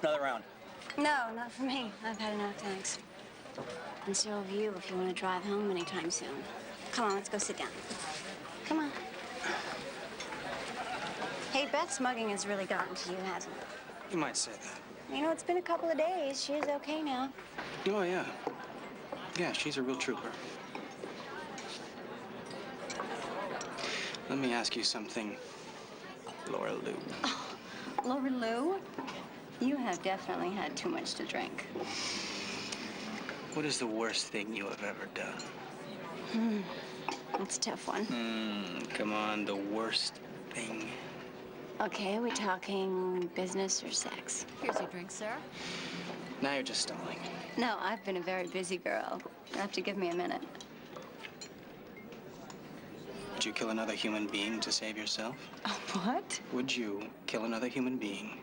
Another round. No, not for me. I've had enough, thanks. And so have you if you want to drive home anytime soon. Come on, let's go sit down. Come on. Hey, Beth's mugging has really gotten to you, hasn't it? You might say that. You know, it's been a couple of days. She's okay now. Oh, yeah. Yeah, she's a real trooper. Let me ask you something, Laura Lou. Oh, Laura Lou? You have definitely had too much to drink. What is the worst thing you have ever done? That's a tough one. Come on, the worst thing. Okay, are we talking business or sex? Here's your drink, sir. Now you're just stalling. No, I've been a very busy girl. You'll have to give me a minute. Would you kill another human being to save yourself? Oh, what? Would you kill another human being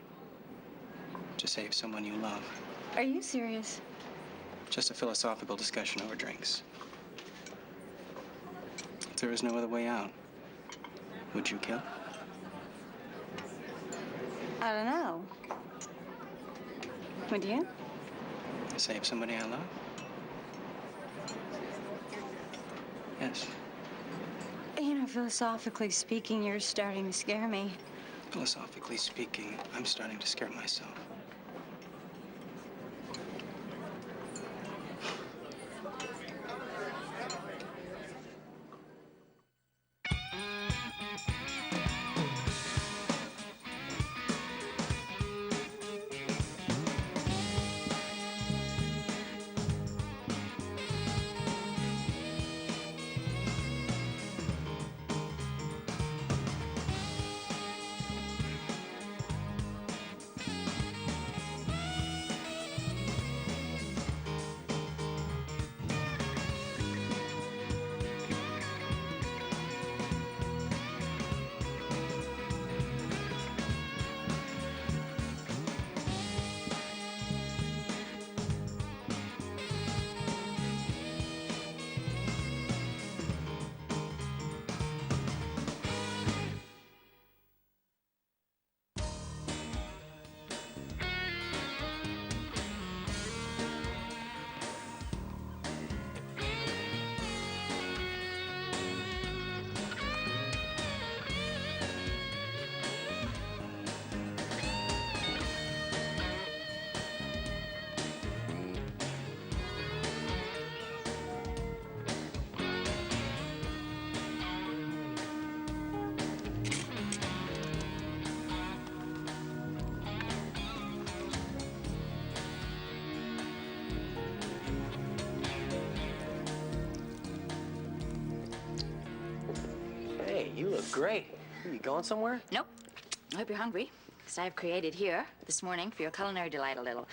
to save someone you love? Are you serious? Just a philosophical discussion over drinks. If there is no other way out, would you kill? I don't know. Would you? To save somebody I love? Yes. You know, philosophically speaking, you're starting to scare me. Philosophically speaking, I'm starting to scare myself. Hey, you look great. Are you going somewhere? Nope. I hope you're hungry, because I've created here this morning for your culinary delight a little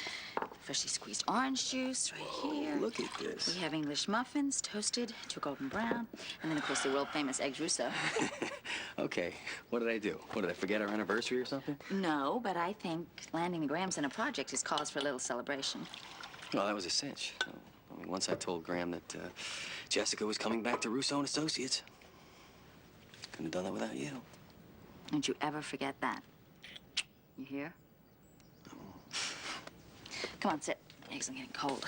freshly squeezed orange juice right here. Look at this. We have English muffins, toasted to a golden brown, and then, of course, the world-famous eggs Russo. Okay, what did I do? What, did I forget our anniversary or something? No, but I think landing the Grahams in a project is cause for a little celebration. Well, that was a cinch. I mean, once I told Graham that Jessica was coming back to Russo and Associates. Couldn't have done that without you. Don't you ever forget that. You hear? Oh. Come on, sit. Eggs are getting cold.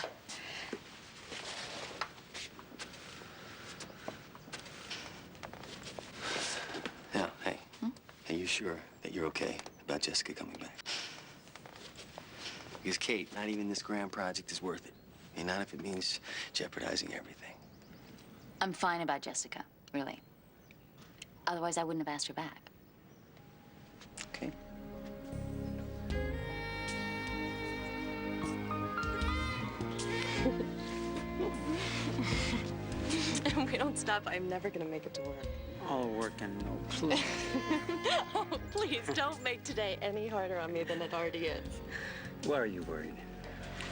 Now, hey. Are you sure that you're okay about Jessica coming back? Because, Kate, not even this grand project is worth it. I mean, not if it means jeopardizing everything. I'm fine about Jessica, really. Otherwise, I wouldn't have asked her back. Okay. If we don't stop, I'm never gonna make it to work. All work and no play. Oh, please, don't make today any harder on me than it already is. Why are you worried?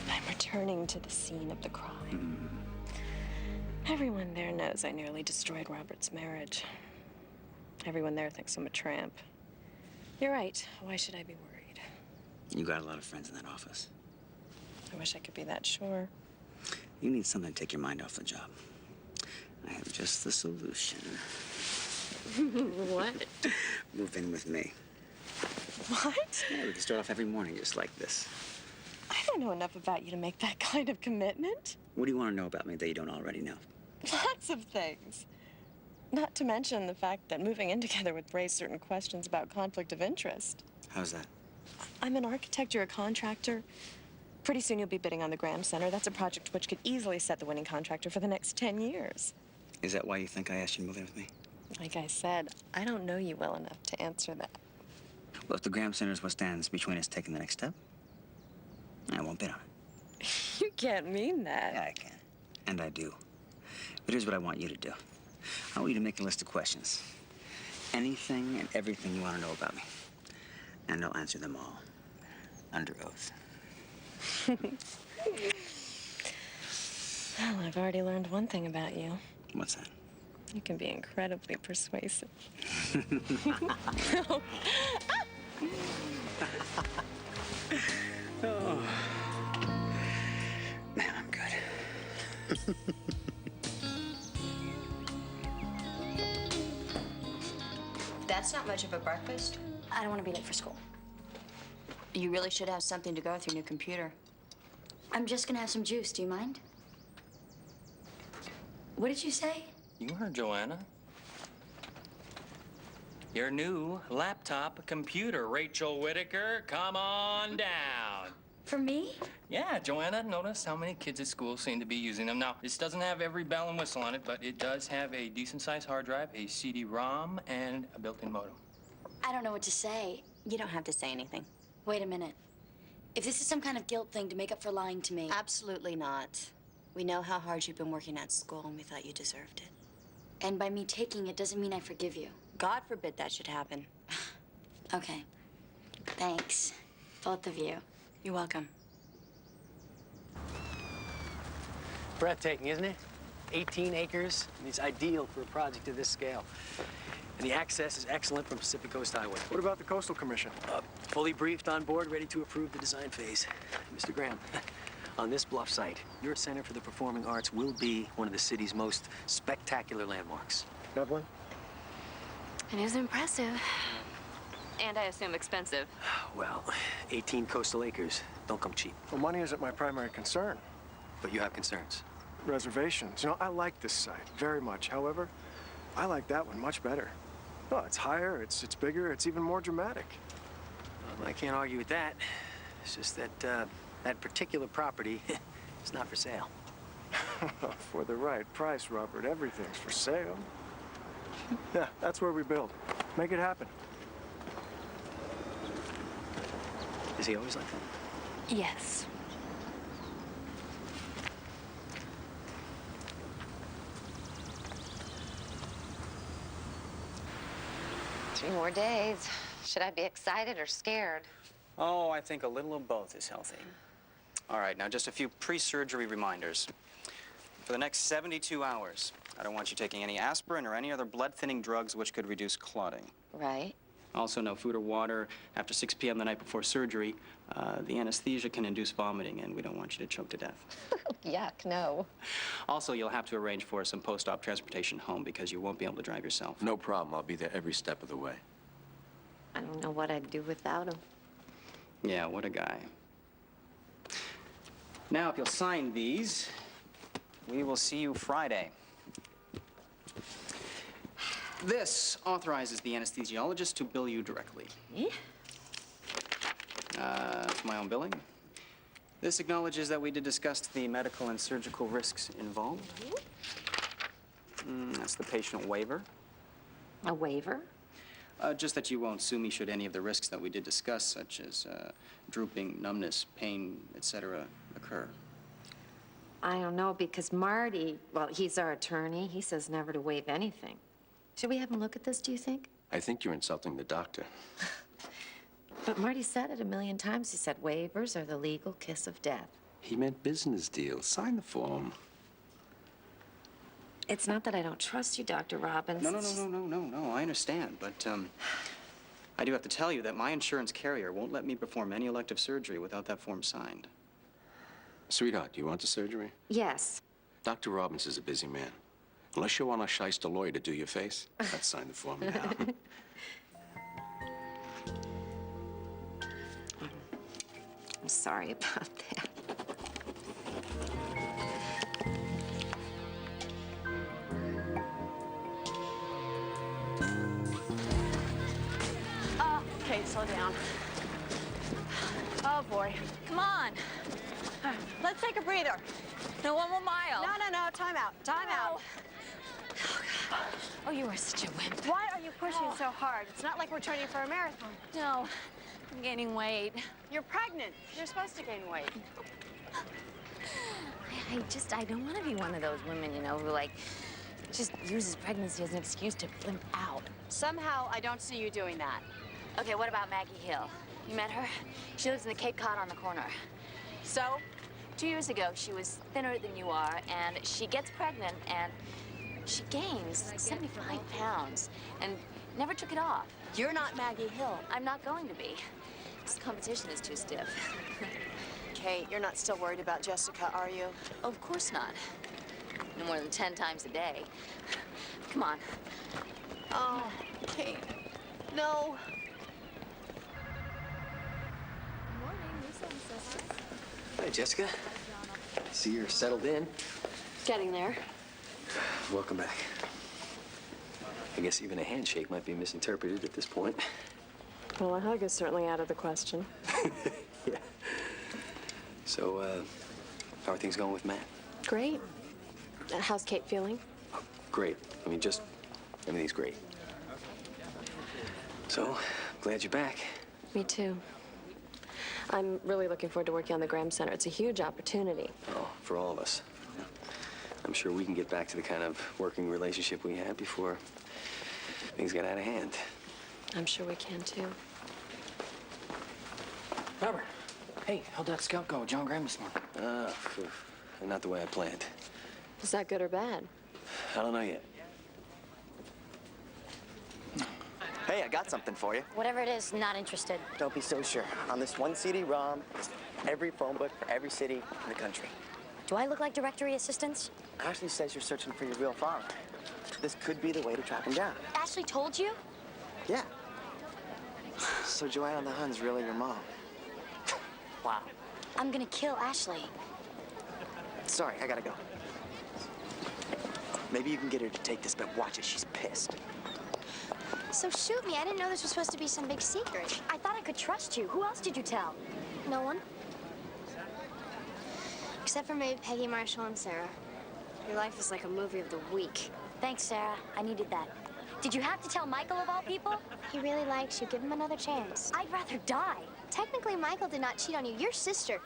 I'm returning to the scene of the crime. Everyone there knows I nearly destroyed Robert's marriage. Everyone there thinks I'm a tramp. You're right. Why should I be worried? You got a lot of friends in that office. I wish I could be that sure. You need something to take your mind off the job. I have just the solution. What? Move in with me. What? Yeah, we can start off every morning just like this. I don't know enough about you to make that kind of commitment. What do you want to know about me that you don't already know? Lots of things. Not to mention the fact that moving in together would raise certain questions about conflict of interest. How's that? I'm an architect, you're a contractor. Pretty soon you'll be bidding on the Graham Center. That's a project which could easily set the winning contractor for the next 10 years. Is that why you think I asked you to move in with me? Like I said, I don't know you well enough to answer that. Well, if the Graham Center is what stands between us taking the next step, I won't bid on it. You can't mean that. Yeah, I can. And I do. But here's what I want you to do. I want you to make a list of questions. Anything and everything you want to know about me. And I'll answer them all. Under oath. Well, I've already learned one thing about you. What's that? You can be incredibly persuasive. Oh. Man, I'm good. That's not much of a breakfast. I don't want to be late for school. You really should have something to go with your new computer. I'm just gonna have some juice. Do you mind? What did you say? You heard Joanna. Your new laptop computer, Rachel Whitaker. Come on down. For me? Yeah, Joanna noticed how many kids at school seem to be using them. Now, this doesn't have every bell and whistle on it, but it does have a decent-sized hard drive, a CD-ROM, and a built-in modem. I don't know what to say. You don't have to say anything. Wait a minute. If this is some kind of guilt thing to make up for lying to me... Absolutely not. We know how hard you've been working at school, and we thought you deserved it. And by me taking it doesn't mean I forgive you. God forbid that should happen. Okay. Thanks. Both of you. You're welcome. Breathtaking, isn't it? 18 acres, and it's ideal for a project of this scale. And the access is excellent from Pacific Coast Highway. What about the Coastal Commission? Fully briefed on board, ready to approve the design phase. Mr. Graham, on this bluff site, your Center for the Performing Arts will be one of the city's most spectacular landmarks. Evelyn? It is impressive. And I assume expensive. Well, 18 coastal acres don't come cheap, Well, money isn't my primary concern. but you have concerns. Reservations. You know, I like this site very much. However, I like that one much better. Oh, it's higher, it's bigger, it's even more dramatic. I can't argue with that. It's just that that particular property is not for sale. For the right price, Robert, everything's for sale. Yeah, that's where we build. Make it happen. Is he always like that? Yes. Three more days. Should I be excited or scared? Oh, I think a little of both is healthy. All right, now just a few pre-surgery reminders. For the next 72 hours, I don't want you taking any aspirin or any other blood-thinning drugs which could reduce clotting. Right. Also, no food or water after 6 p.m. the night before surgery. The anesthesia can induce vomiting, and we don't want you to choke to death. Yuck, no. Also, you'll have to arrange for some post-op transportation home because you won't be able to drive yourself. No problem. I'll be there every step of the way. I don't know what I'd do without him. Yeah, what a guy. Now, if you'll sign these, we will see you Friday. This authorizes the anesthesiologist to bill you directly. Yeah? For my own billing. This acknowledges that we did discuss the medical and surgical risks involved. That's the patient waiver. A waiver? Just that you won't sue me should any of the risks that we did discuss, such as drooping, numbness, pain, etc., occur. I don't know, because Marty, well, he's our attorney. He says never to waive anything. Should we have him look at this, do you think? I think you're insulting the doctor. But Marty said it a million times. He said waivers are the legal kiss of death. He meant business deals. Sign the form. It's not that I don't trust you, Dr. Robbins. No, I understand, but I do have to tell you that my insurance carrier won't let me perform any elective surgery without that form signed. Sweetheart, do you want the surgery? Yes. Dr. Robbins is a busy man. Unless you want a shyster lawyer to do your face, let's sign the form now. sorry about that. Okay, slow down. Oh, boy. Come on. Let's take a breather. No, one more mile. No. Time out. Time out. Oh, you are such a wimp. Why are you pushing so hard? It's not like we're training for a marathon. No, I'm gaining weight. You're pregnant. You're supposed to gain weight. I don't want to be one of those women, you know, who, like, just uses pregnancy as an excuse to limp out. Somehow, I don't see you doing that. Okay, what about Maggie Hill? You met her? She lives in the Cape Cod on the corner. So? 2 years ago, she was thinner than you are, and she gets pregnant, and she gains 75 pounds, and never took it off. You're not Maggie Hill. I'm not going to be. This competition is too stiff. Kate, you're not still worried about Jessica, are you? Oh, of course not. No more than 10 times a day. Come on. Oh, Kate. No. Hi, Jessica. See you're settled in. Getting there. Welcome back. I guess even a handshake might be misinterpreted at this point. Well, a hug is certainly out of the question. Yeah. So, how are things going with Matt? Great. How's Kate feeling? Great. I mean, just everything's great. So, glad you're back. Me too. I'm really looking forward to working on the Graham Center. It's a huge opportunity. Oh, for all of us. I'm sure we can get back to the kind of working relationship we had before things got out of hand. I'm sure we can too. Robert, hey, how'd that scout go with John Graham this morning? Not the way I planned. Is that good or bad? I don't know yet. Hey, I got something for you. Whatever it is, not interested. Don't be so sure. On this one CD-ROM, is every phone book for every city in the country. Do I look like directory assistance? Ashley says you're searching for your real father. This could be the way to track him down. Ashley told you? Yeah. So Joanna the Hun's really your mom. Wow. I'm gonna kill Ashley. Sorry, I gotta go. Maybe you can get her to take this, but watch it. She's pissed. So shoot me. I didn't know this was supposed to be some big secret. I thought I could trust you. Who else did you tell? No one. Except for maybe Peggy, Marshall, and Sarah. Your life is like a movie of the week. Thanks, Sarah. I needed that. Did you have to tell Michael of all people? He really likes you. Give him another chance. I'd rather die. Technically, Michael did not cheat on you. Your sister.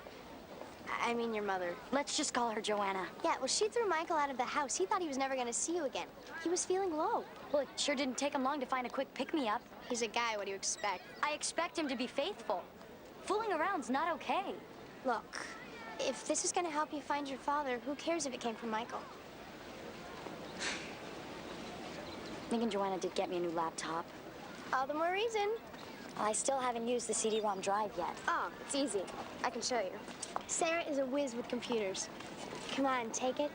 I mean, your mother. Let's just call her Joanna. Yeah, well, she threw Michael out of the house. He thought he was never going to see you again. He was feeling low. Well, it sure didn't take him long to find a quick pick-me-up. He's a guy. What do you expect? I expect him to be faithful. Fooling around's not okay. Look, if this is going to help you find your father, who cares if it came from Michael? Nick and Joanna did get me a new laptop. All the more reason. Well, I still haven't used the CD-ROM drive yet. Oh, it's easy. I can show you. Sarah is a whiz with computers. Come on, take it.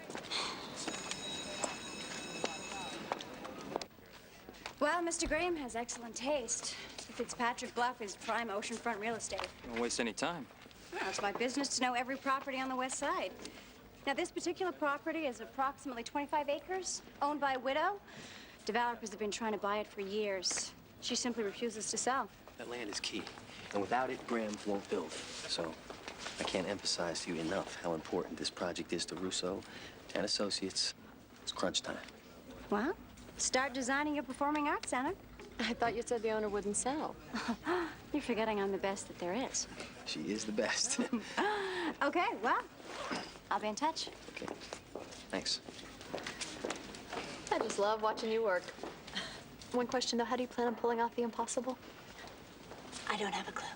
Well, Mr. Graham has excellent taste. The Fitzpatrick Bluff is prime oceanfront real estate. Don't waste any time. Well, it's my business to know every property on the west side. Now, this particular property is approximately 25 acres, owned by a widow. Developers have been trying to buy it for years. She simply refuses to sell. That land is key, and without it, Graham won't build. So, I can't emphasize to you enough how important this project is to Russo and Associates. It's crunch time. Well, start designing your performing arts center. I thought you said the owner wouldn't sell. You're forgetting I'm the best that there is. She is the best. Okay, well, I'll be in touch. Okay, thanks. I just love watching you work. One question, though, how do you plan on pulling off the impossible? I don't have a clue.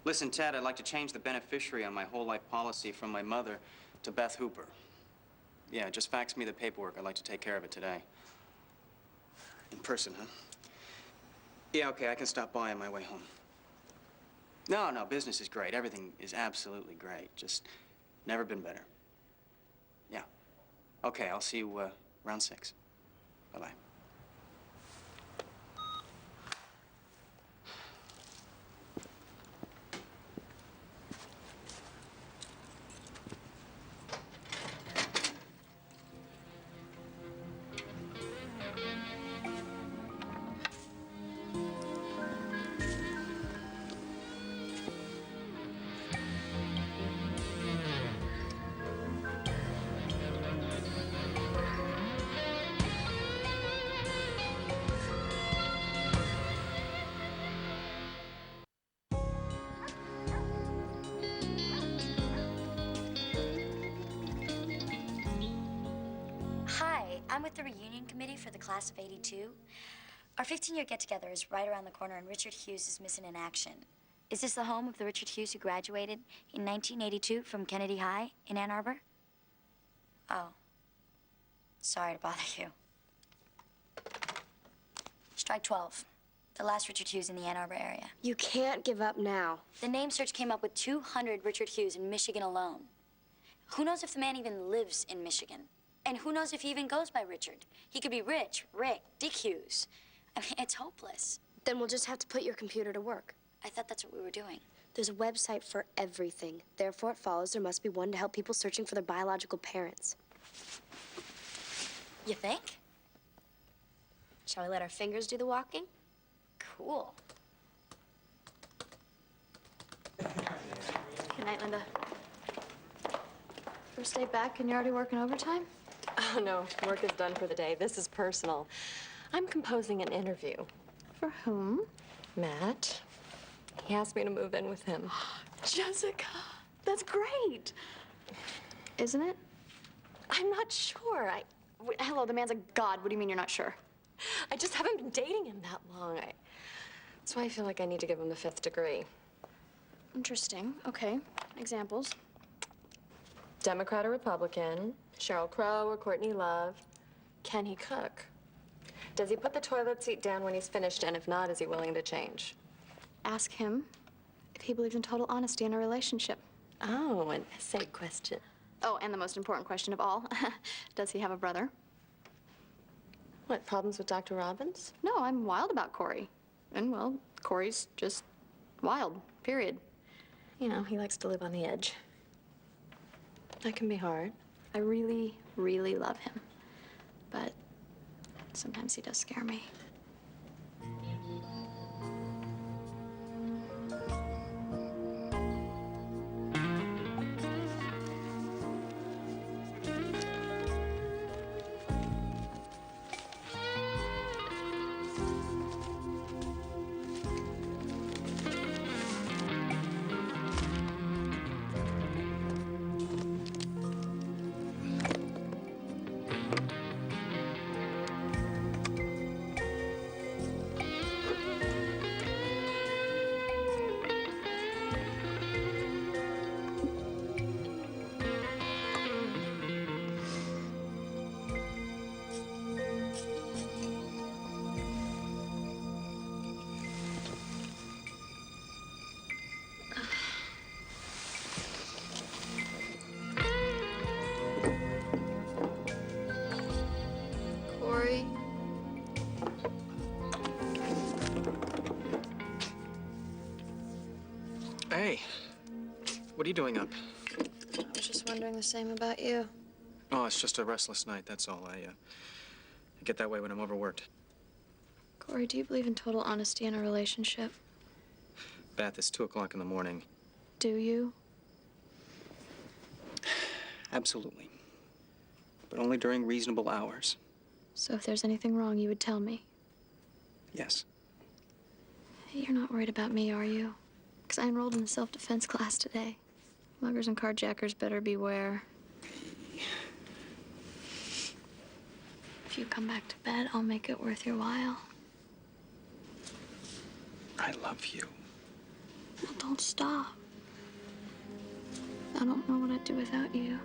Listen, Ted, I'd like to change the beneficiary on my whole life policy from my mother to Beth Hooper. Yeah, just fax me the paperwork. I'd like to take care of it today. In person, huh? Yeah, okay, I can stop by on my way home. No, business is great. Everything is absolutely great. Just never been better. Yeah. Okay, I'll see you around 6. Bye-bye. I'm with the reunion committee for the class of '82. Our 15-year get-together is right around the corner, and Richard Hughes is missing in action. Is this the home of the Richard Hughes who graduated in 1982 from Kennedy High in Ann Arbor? Oh. Sorry to bother you. Strike 12. The last Richard Hughes in the Ann Arbor area. You can't give up now. The name search came up with 200 Richard Hughes in Michigan alone. Who knows if the man even lives in Michigan? And who knows if he even goes by Richard? He could be Rich, Rick, Dick Hughes. I mean, it's hopeless. Then we'll just have to put your computer to work. I thought that's what we were doing. There's a website for everything. Therefore, it follows there must be one to help people searching for their biological parents. You think? Shall we let our fingers do the walking? Cool. Good night, Linda. First day back and you're already working overtime? Oh, no. Work is done for the day. This is personal. I'm composing an interview. For whom? Matt. He asked me to move in with him. Jessica, that's great. Isn't it? I'm not sure. Hello, the man's a god. What do you mean you're not sure? I just haven't been dating him that long. That's why I feel like I need to give him the 5th degree. Interesting. Okay. Examples. Democrat or Republican, Sheryl Crow or Courtney Love. Can he cook? Does he put the toilet seat down when he's finished? And if not, is he willing to change? Ask him if he believes in total honesty in a relationship. Oh, an essay question. Oh, and the most important question of all. Does he have a brother? What, problems with Dr. Robbins? No, I'm wild about Cory. And, well, Cory's just wild, period. You know, he likes to live on the edge. That can be hard. I really, really love him. But sometimes he does scare me. Hey, what are you doing up? I was just wondering the same about you. Oh, it's just a restless night, that's all. I get that way when I'm overworked. Cory, do you believe in total honesty in a relationship? Beth, it's 2 o'clock in the morning. Do you? Absolutely. But only during reasonable hours. So if there's anything wrong, you would tell me? Yes. You're not worried about me, are you? Because I enrolled in a self-defense class today. Muggers and carjackers better beware. If you come back to bed, I'll make it worth your while. I love you. Well, don't stop. I don't know what I'd do without you.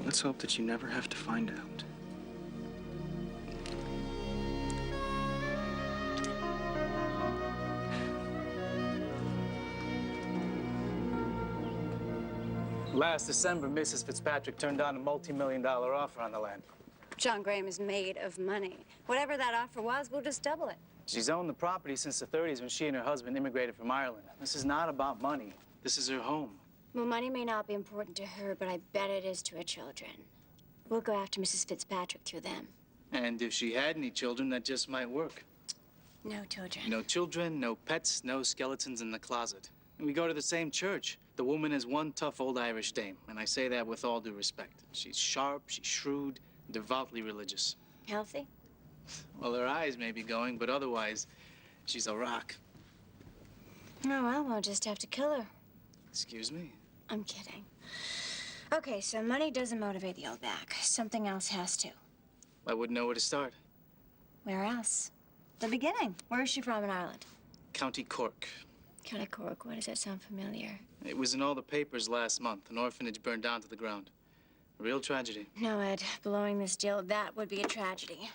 Let's hope that you never have to find out. Last December, Mrs. Fitzpatrick turned down a multi-million-dollar offer on the land. John Graham is made of money. Whatever that offer was, we'll just double it. She's owned the property since the 30s when she and her husband immigrated from Ireland. This is not about money. This is her home. Well, money may not be important to her, but I bet it is to her children. We'll go after Mrs. Fitzpatrick through them. And if she had any children, that just might work. No children. No children, no pets, no skeletons in the closet. And we go to the same church. The woman is one tough old Irish dame, and I say that with all due respect. She's sharp, she's shrewd, devoutly religious. Healthy? Well, her eyes may be going, but otherwise, she's a rock. No, well, we'll just have to kill her. Excuse me? I'm kidding. Okay, so money doesn't motivate the old back. Something else has to. I wouldn't know where to start. Where else? The beginning. Where is she from in Ireland? County Cork. County Cork. Why does that sound familiar? It was in all the papers last month. An orphanage burned down to the ground. A real tragedy. No, Ed. Blowing this deal, that would be a tragedy.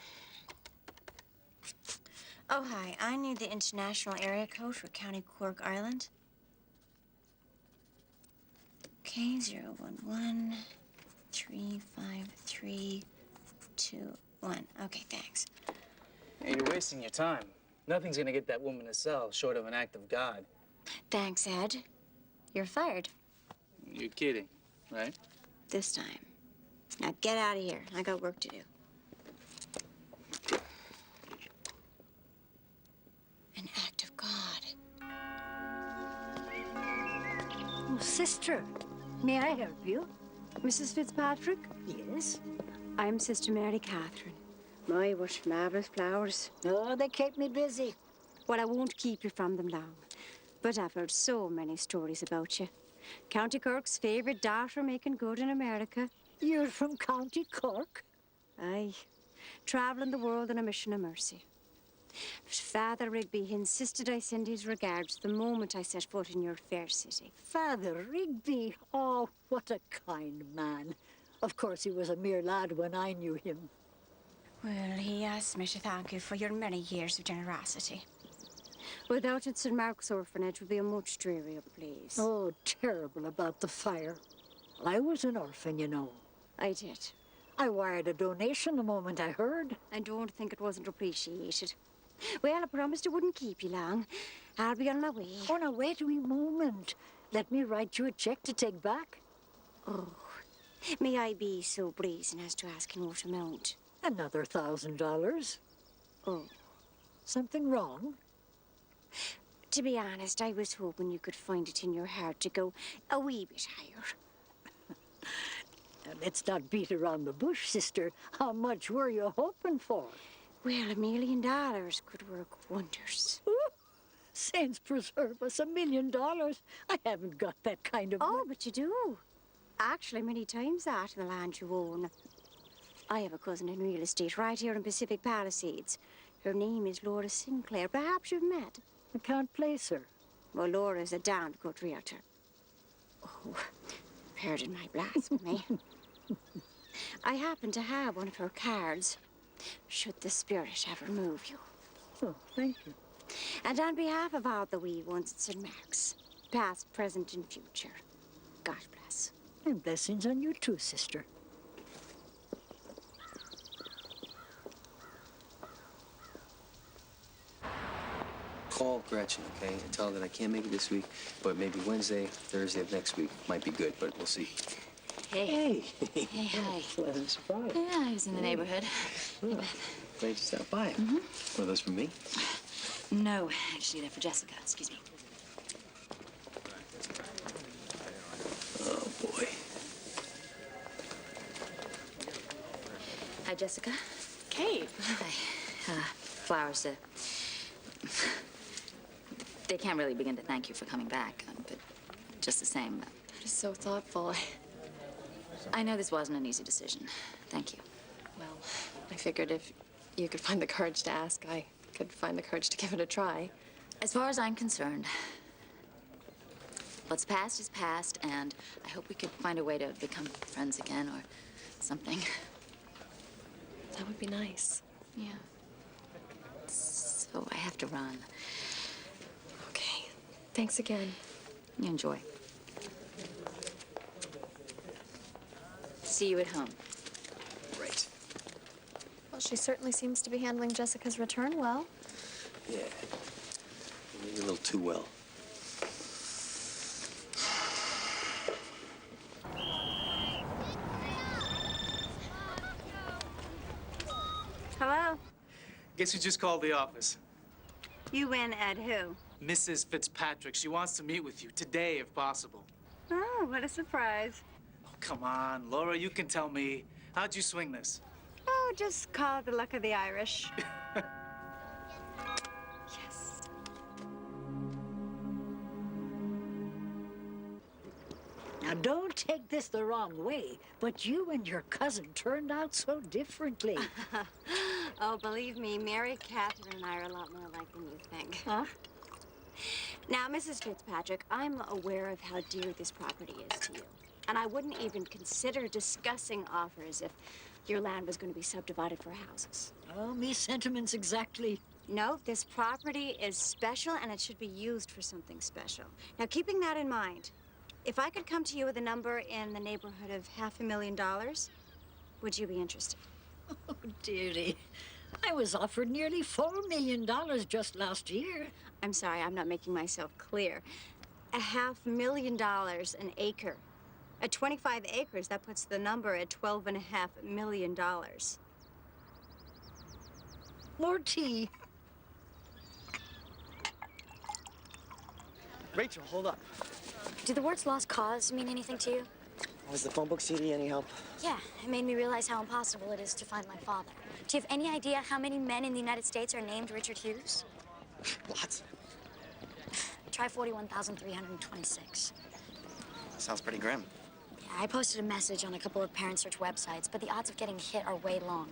Oh, hi. I need the international area code for County Cork, Ireland. Okay, 011-353-21. Okay, thanks. Hey, you're wasting your time. Nothing's gonna get that woman to sell, short of an act of God. Thanks, Ed. You're fired. You're kidding, right? This time. Now get out of here. I got work to do. An act of God. Oh, sister, may I help you? Mrs. Fitzpatrick? Yes. I'm Sister Mary Catherine. My, what marvellous flowers. Oh, they keep me busy. Well, I won't keep you from them long. But I've heard so many stories about you. County Cork's favourite daughter making good in America. You're from County Cork? Aye. Travelling the world on a mission of mercy. But Father Rigby insisted I send his regards the moment I set foot in your fair city. Father Rigby? Oh, what a kind man. Of course, he was a mere lad when I knew him. Well, he asked me to thank you for your many years of generosity. Without it, St. Mark's Orphanage would be a much drearier place. Oh, terrible about the fire. I was an orphan, you know. I did. I wired a donation the moment I heard. I don't think it wasn't appreciated. Well, I promised I wouldn't keep you long. I'll be on my way. Oh, now, wait a wee moment. Let me write you a check to take back. Oh, may I be so brazen as to ask in what amount? Another $1,000. Oh. Something wrong? To be honest, I was hoping you could find it in your heart to go a wee bit higher. Now, let's not beat around the bush, sister. How much were you hoping for? Well, $1 million could work wonders. Ooh, saints preserve us, $1 million. I haven't got that kind of Oh, money. but you do. Actually, many times that in the land you own. I have a cousin in real estate right here in Pacific Palisades. Her name is Laura Sinclair. Perhaps you've met. I can't place her. Well, Laura's a damned good realtor. Oh, pardon my blasphemy. I happen to have one of her cards, should the spirit ever move you. Oh, thank you. And on behalf of all the wee ones at St. Mark's, past, present, and future, God bless. And blessings on you too, sister. Call Gretchen, okay, and tell her that I can't make it this week, but maybe Wednesday, Thursday of next week might be good, but we'll see. Hey. Hey. Hey, hi. Pleasant surprise. Yeah, I was in the neighborhood. Oh, glad you stopped by. Mm-hmm. One of those for me? No, actually, they're for Jessica. Excuse me. Oh, boy. Hi, Jessica. Kate. Hi. Flowers. They can't really begin to thank you for coming back, but just the same. That is so thoughtful. I know this wasn't an easy decision. Thank you. Well, I figured if you could find the courage to ask, I could find the courage to give it a try. As far as I'm concerned, what's past is past, and I hope we could find a way to become friends again or something. That would be nice. Yeah. So I have to run. Okay. Thanks again. You enjoy. See you at home. Right. Well, she certainly seems to be handling Jessica's return well. Yeah. Maybe a little too well. Hello? Guess who just called the office? You win at who? Mrs. Fitzpatrick. She wants to meet with you today, if possible. Oh, what a surprise. Oh, come on, Laura, you can tell me. How'd you swing this? Oh, just call it the luck of the Irish. Yes. Now, don't take this the wrong way, but you and your cousin turned out so differently. Oh, believe me, Mary Catherine and I are a lot more alike than you think. Huh? Now, Mrs. Fitzpatrick, I'm aware of how dear this property is to you. And I wouldn't even consider discussing offers if your land was going to be subdivided for houses. Oh, me sentiments exactly. No, this property is special and it should be used for something special. Now, keeping that in mind, if I could come to you with a number in the neighborhood of $500,000, would you be interested? Oh, dearie. I was offered nearly $4 million just last year. I'm sorry, I'm not making myself clear. $500,000 an acre. At 25 acres, that puts the number at $12.5 million. More tea. Rachel, hold up. Do the words lost cause mean anything to you? Was the phone book CD any help? Yeah, it made me realize how impossible it is to find my father. Do you have any idea how many men in the United States are named Richard Hughes? Lots. Try 41,326. Sounds pretty grim. Yeah, I posted a message on a couple of parent search websites, but the odds of getting hit are way long.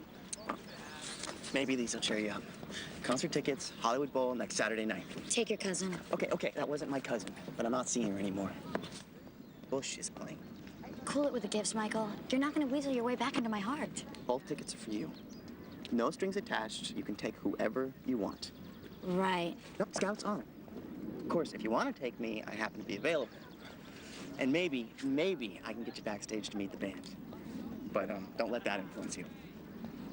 Maybe these will cheer you up. Concert tickets, Hollywood Bowl next Saturday night. Take your cousin. Okay, that wasn't my cousin, but I'm not seeing her anymore. Bush is playing. Cool it with the gifts, Michael. You're not going to weasel your way back into my heart. Both tickets are for you. No strings attached. You can take whoever you want. Right. Nope, Scout's on. Of course, if you want to take me, I happen to be available. And maybe I can get you backstage to meet the band. But don't let that influence you.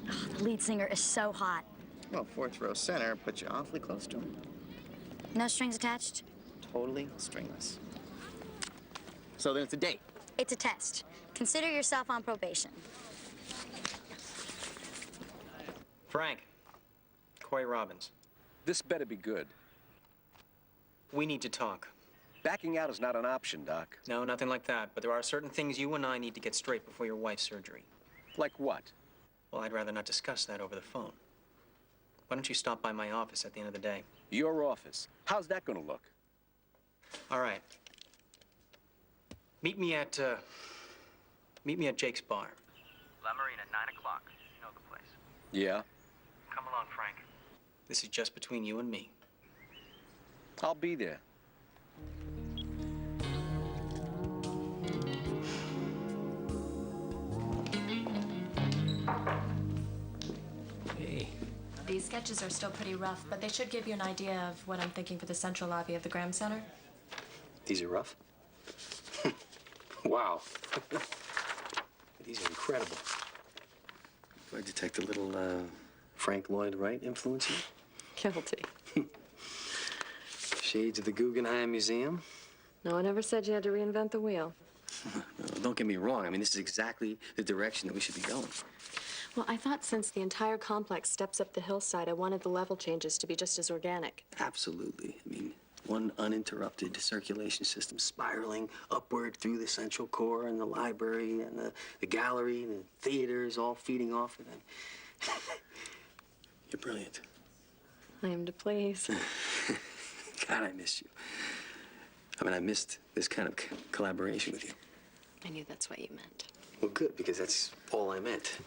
Oh, the lead singer is so hot. Well, fourth row center puts you awfully close to him. No strings attached? Totally stringless. So then it's a date. It's a test. Consider yourself on probation. Frank. Cory Robbins. This better be good. We need to talk. Backing out is not an option, Doc. No, nothing like that. But there are certain things you and I need to get straight before your wife's surgery. Like what? Well, I'd rather not discuss that over the phone. Why don't you stop by my office at the end of the day? Your office. How's that gonna look? All right. Meet me at Jake's bar. La Marina, 9 o'clock. You know the place. Yeah? Come along, Frank. This is just between you and me. I'll be there. Hey. These sketches are still pretty rough, but they should give you an idea of what I'm thinking for the central lobby of the Graham Center. These are rough? Wow. These are incredible. Do I detect a little Frank Lloyd Wright influence here? Guilty. Shades of the Guggenheim Museum? No one ever said you had to reinvent the wheel. Well, don't get me wrong. I mean, this is exactly the direction that we should be going. Well, I thought since the entire complex steps up the hillside, I wanted the level changes to be just as organic. Absolutely. I mean, one uninterrupted circulation system spiraling upward through the central core and the library and the gallery and the theaters all feeding off of them. You're brilliant. I am to please. God, I miss you. I mean, I missed this kind of collaboration with you. I knew that's what you meant. Well, good, because that's all I meant.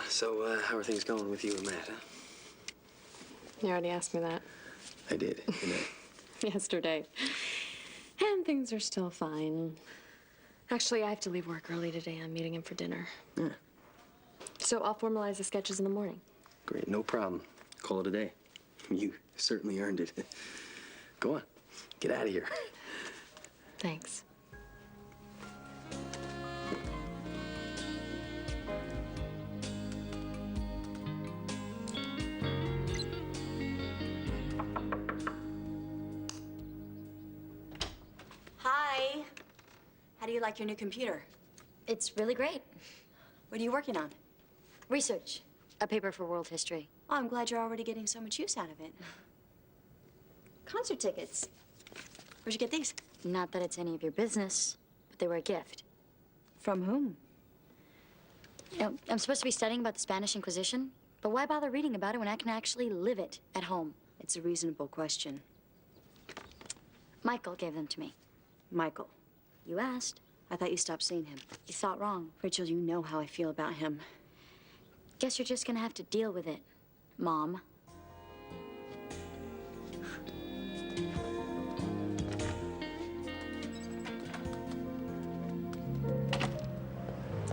So, how are things going with you and Matt, huh? You already asked me that. I did, didn't I? Yesterday. And things are still fine. Actually, I have to leave work early today. I'm meeting him for dinner. Yeah. So I'll formalize the sketches in the morning. Great, no problem. Call it a day. You certainly earned it. Go on, get out of here. Thanks. Hi. How do you like your new computer? It's really great. What are you working on? Research. A paper for world history. Oh, I'm glad you're already getting so much use out of it. Concert tickets. Where'd you get these? Not that it's any of your business, but they were a gift. From whom? You know, I'm supposed to be studying about the Spanish Inquisition, but why bother reading about it when I can actually live it at home? It's a reasonable question. Michael gave them to me. Michael. You asked. I thought you stopped seeing him. You thought wrong. Rachel, you know how I feel about him. Guess you're just gonna have to deal with it, Mom.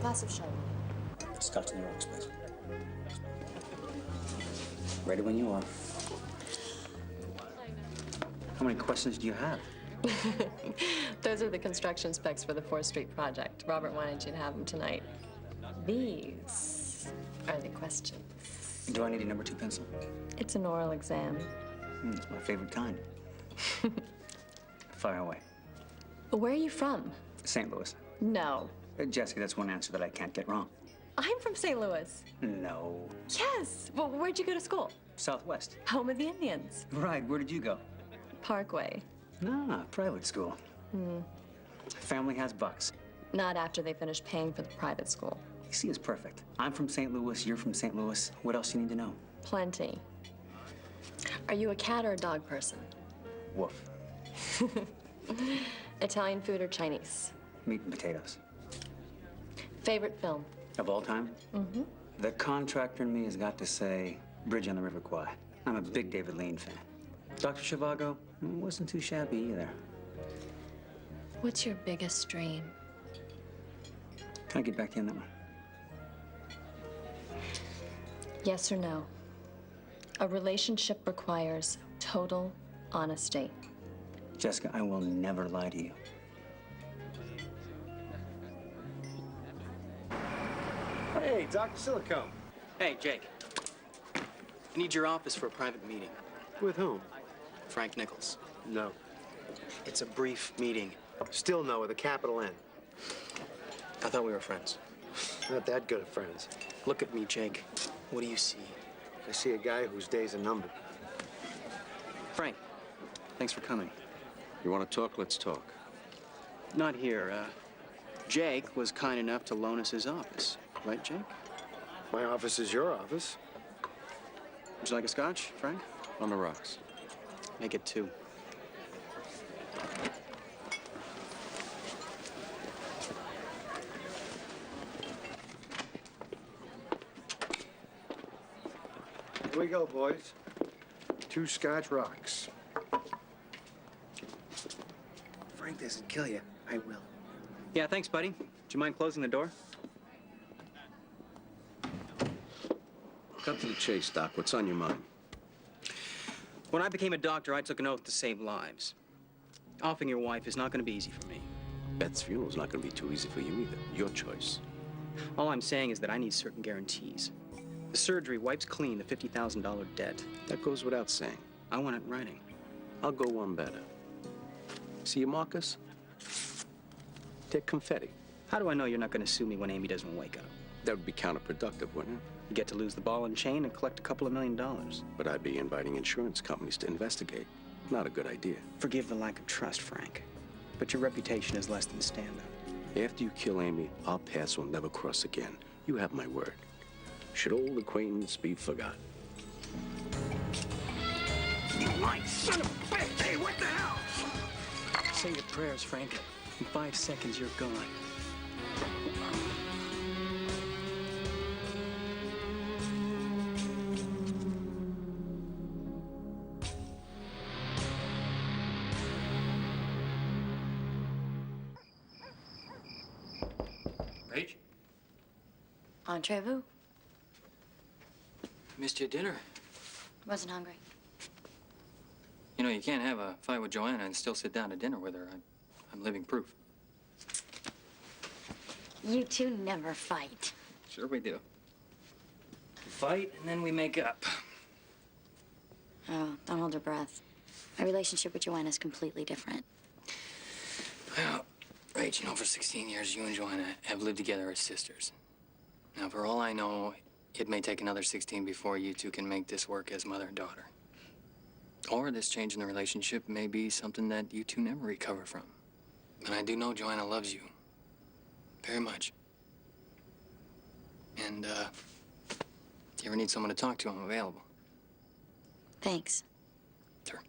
Glass of Chardonnay. Scotch on the rocks, please. Ready when you are. How many questions do you have? Those are the construction specs for the 4th Street project. Robert wanted you to have them tonight. These are the questions. Do I need a number 2 pencil? It's an oral exam. It's my favorite kind. Fire away. Where are you from? St. Louis. No. Jesse, that's one answer that I can't get wrong. I'm from St. Louis. No. Yes. Well, where'd you go to school? Southwest. Home of the Indians. Right. Where did you go? Parkway. Ah, private school. Family has bucks. Not after they finish paying for the private school. You see, it's perfect. I'm from St. Louis. You're from St. Louis. What else do you need to know? Plenty. Are you a cat or a dog person? Woof. Italian food or Chinese? Meat and potatoes. Favorite film? Of all time? Mm-hmm. The contractor in me has got to say Bridge on the River Kwai. I'm a big David Lean fan. Dr. Zhivago wasn't too shabby either. What's your biggest dream? Can I get back to you on that one? Yes or no? A relationship requires total honesty. Jessica, I will never lie to you. Hey, Dr. Silicone. Hey, Jake. I need your office for a private meeting. With whom? Frank Nichols. No. It's a brief meeting. Still no, with a capital N. I thought we were friends. Not that good of friends. Look at me, Jake. What do you see? I see a guy whose days are numbered. Frank, thanks for coming. You want to talk? Let's talk. Not here. Jake was kind enough to loan us his office. Right, Jake? My office is your office. Would you like a scotch, Frank? On the rocks. Make it 2. Here we go, boys. 2 Scotch rocks. Frank doesn't kill you. I will. Yeah, thanks, buddy. Do you mind closing the door? Cut to the chase, Doc. What's on your mind? When I became a doctor, I took an oath to save lives. Offing your wife is not going to be easy for me. Beth's funeral's not going to be too easy for you either. Your choice. All I'm saying is that I need certain guarantees. The surgery wipes clean the $50,000 debt. That goes without saying. I want it in writing. I'll go one better. See your markers? They're confetti. How do I know you're not going to sue me when Amy doesn't wake up? That would be counterproductive, wouldn't it? You get to lose the ball and chain and collect a couple of $1 million. But I'd be inviting insurance companies to investigate. Not a good idea. Forgive the lack of trust, Frank. But your reputation is less than stand-up. After you kill Amy, our paths will never cross again. You have my word. Should old acquaintance be forgot? You lying son of a bitch! Hey, what the hell? Say your prayers, Frank. In 5 seconds, you're gone. Rach? Entrez-vous? Missed your dinner. Wasn't hungry. You know, you can't have a fight with Joanna and still sit down to dinner with her. I'm living proof. You two never fight. Sure we do. We fight and then we make up. Oh, don't hold your breath. My relationship with Joanna is completely different. Well, Rach, you know, for 16 years, you and Joanna have lived together as sisters. Now, for all I know, it may take another 16 before you two can make this work as mother and daughter. Or this change in the relationship may be something that you two never recover from. And I do know Joanna loves you. Very much. And, if you ever need someone to talk to, I'm available. Thanks. Sure.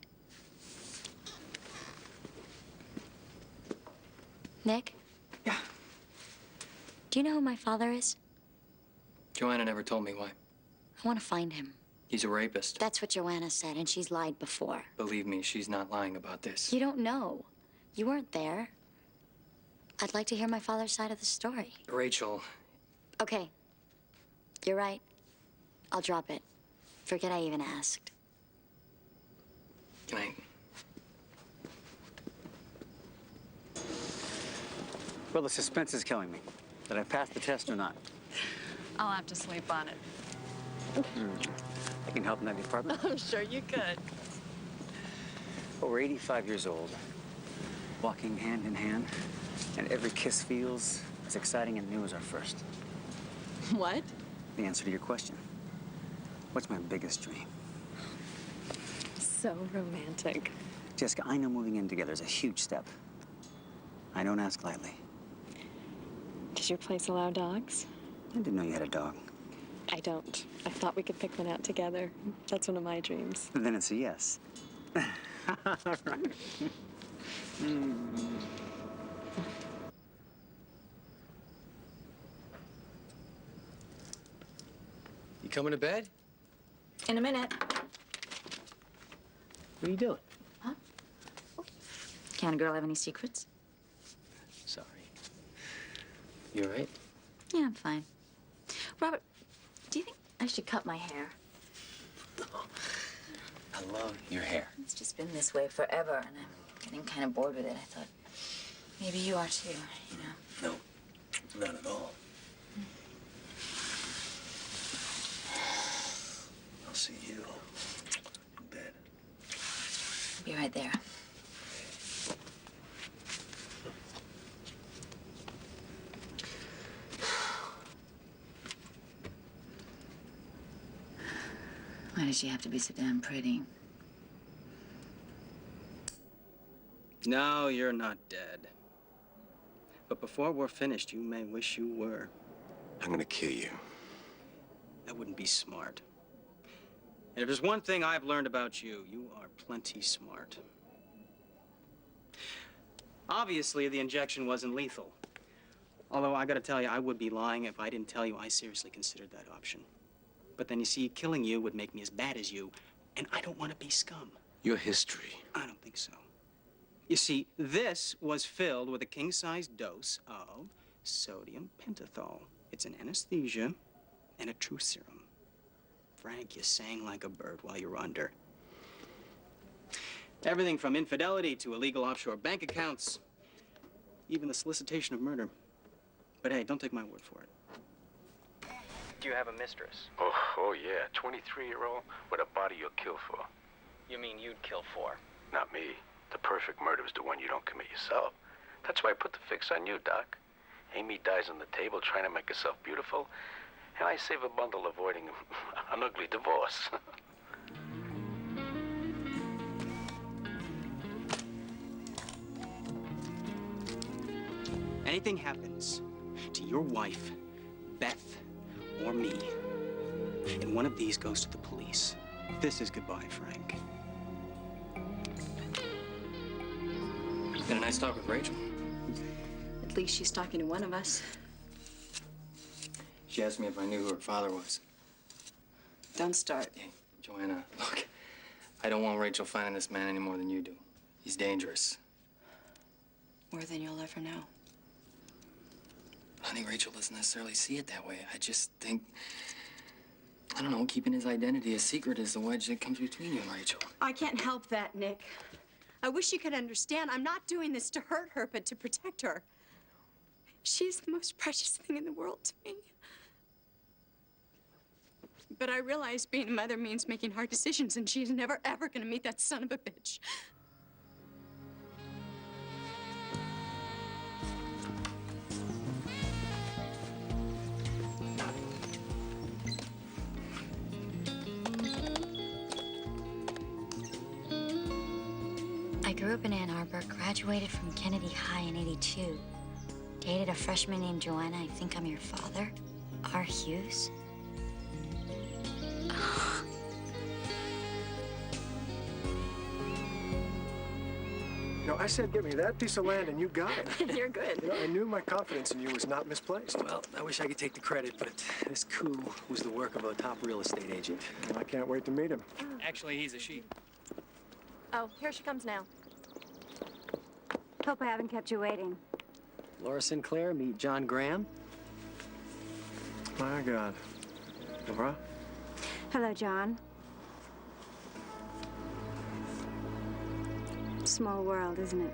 Nick? Yeah? Do you know who my father is? Joanna never told me why. I want to find him. He's a rapist. That's what Joanna said, and she's lied before. Believe me, she's not lying about this. You don't know. You weren't there. I'd like to hear my father's side of the story. Rachel. Okay. You're right. I'll drop it. Forget I even asked. Can I? Well, the suspense is killing me. Did I pass the test or not? I'll have to sleep on it. I can help in that department. I'm sure you could. Well, we're 85 years old, walking hand in hand, and every kiss feels as exciting and new as our first. What? The answer to your question. What's my biggest dream? So romantic. Jessica, I know moving in together is a huge step. I don't ask lightly. Does your place allow dogs? I didn't know you had a dog. I don't. I thought we could pick one out together. That's one of my dreams. Then it's a yes. All right. You coming to bed? In a minute. What are you doing? Huh? Can a girl have any secrets? Sorry. You all right? Yeah, I'm fine. Robert, do you think I should cut my hair? I love your hair. It's just been this way forever, and I'm getting kind of bored with it. I thought maybe you are too, you know? No, not at all. I'll see you in bed. Be right there. Why does she have to be so damn pretty? No, you're not dead. But before we're finished, you may wish you were. I'm gonna kill you. That wouldn't be smart. And if there's one thing I've learned about you, you are plenty smart. Obviously, the injection wasn't lethal. Although, I gotta tell you, I would be lying if I didn't tell you I seriously considered that option. But then, you see, killing you would make me as bad as you, and I don't want to be scum. Your history. I don't think so. You see, this was filled with a king-sized dose of sodium pentothal. It's an anesthesia and a truth serum. Frank, you sang like a bird while you were under. Everything from infidelity to illegal offshore bank accounts, even the solicitation of murder. But hey, don't take my word for it. Do you have a mistress? Oh yeah, 23-year-old with a body you'll kill for. You mean you'd kill for? Not me. The perfect murder is the one you don't commit yourself. That's why I put the fix on you, Doc. Amy dies on the table trying to make herself beautiful, and I save a bundle avoiding an ugly divorce. Anything happens to your wife, Beth, or me, and one of these goes to the police, this is goodbye, Frank. Had a nice talk with Rachel. At least she's talking to one of us. She asked me if I knew who her father was. Don't start. Hey, Joanna, look, I don't want Rachel finding this man any more than you do. He's dangerous. More than you'll ever know. I think Rachel doesn't necessarily see it that way. I just think, I don't know, keeping his identity a secret is the wedge that comes between you and Rachel. I can't help that, Nick. I wish you could understand. I'm not doing this to hurt her, but to protect her. She's the most precious thing in the world to me. But I realize being a mother means making hard decisions, and she's never, ever gonna meet that son of a bitch. I grew up in Ann Arbor, graduated from Kennedy High in '82. Dated a freshman named Joanna. I think I'm your father. R. Hughes. You know, I said get me that piece of land and you got it. You're good. You know, I knew my confidence in you was not misplaced. Well, I wish I could take the credit, but this coup was the work of a top real estate agent. I can't wait to meet him. Actually, he's a she. Oh, here she comes now. Hope I haven't kept you waiting. Laura Sinclair, meet John Graham. My God. Laura? Hello, John. Small world, isn't it?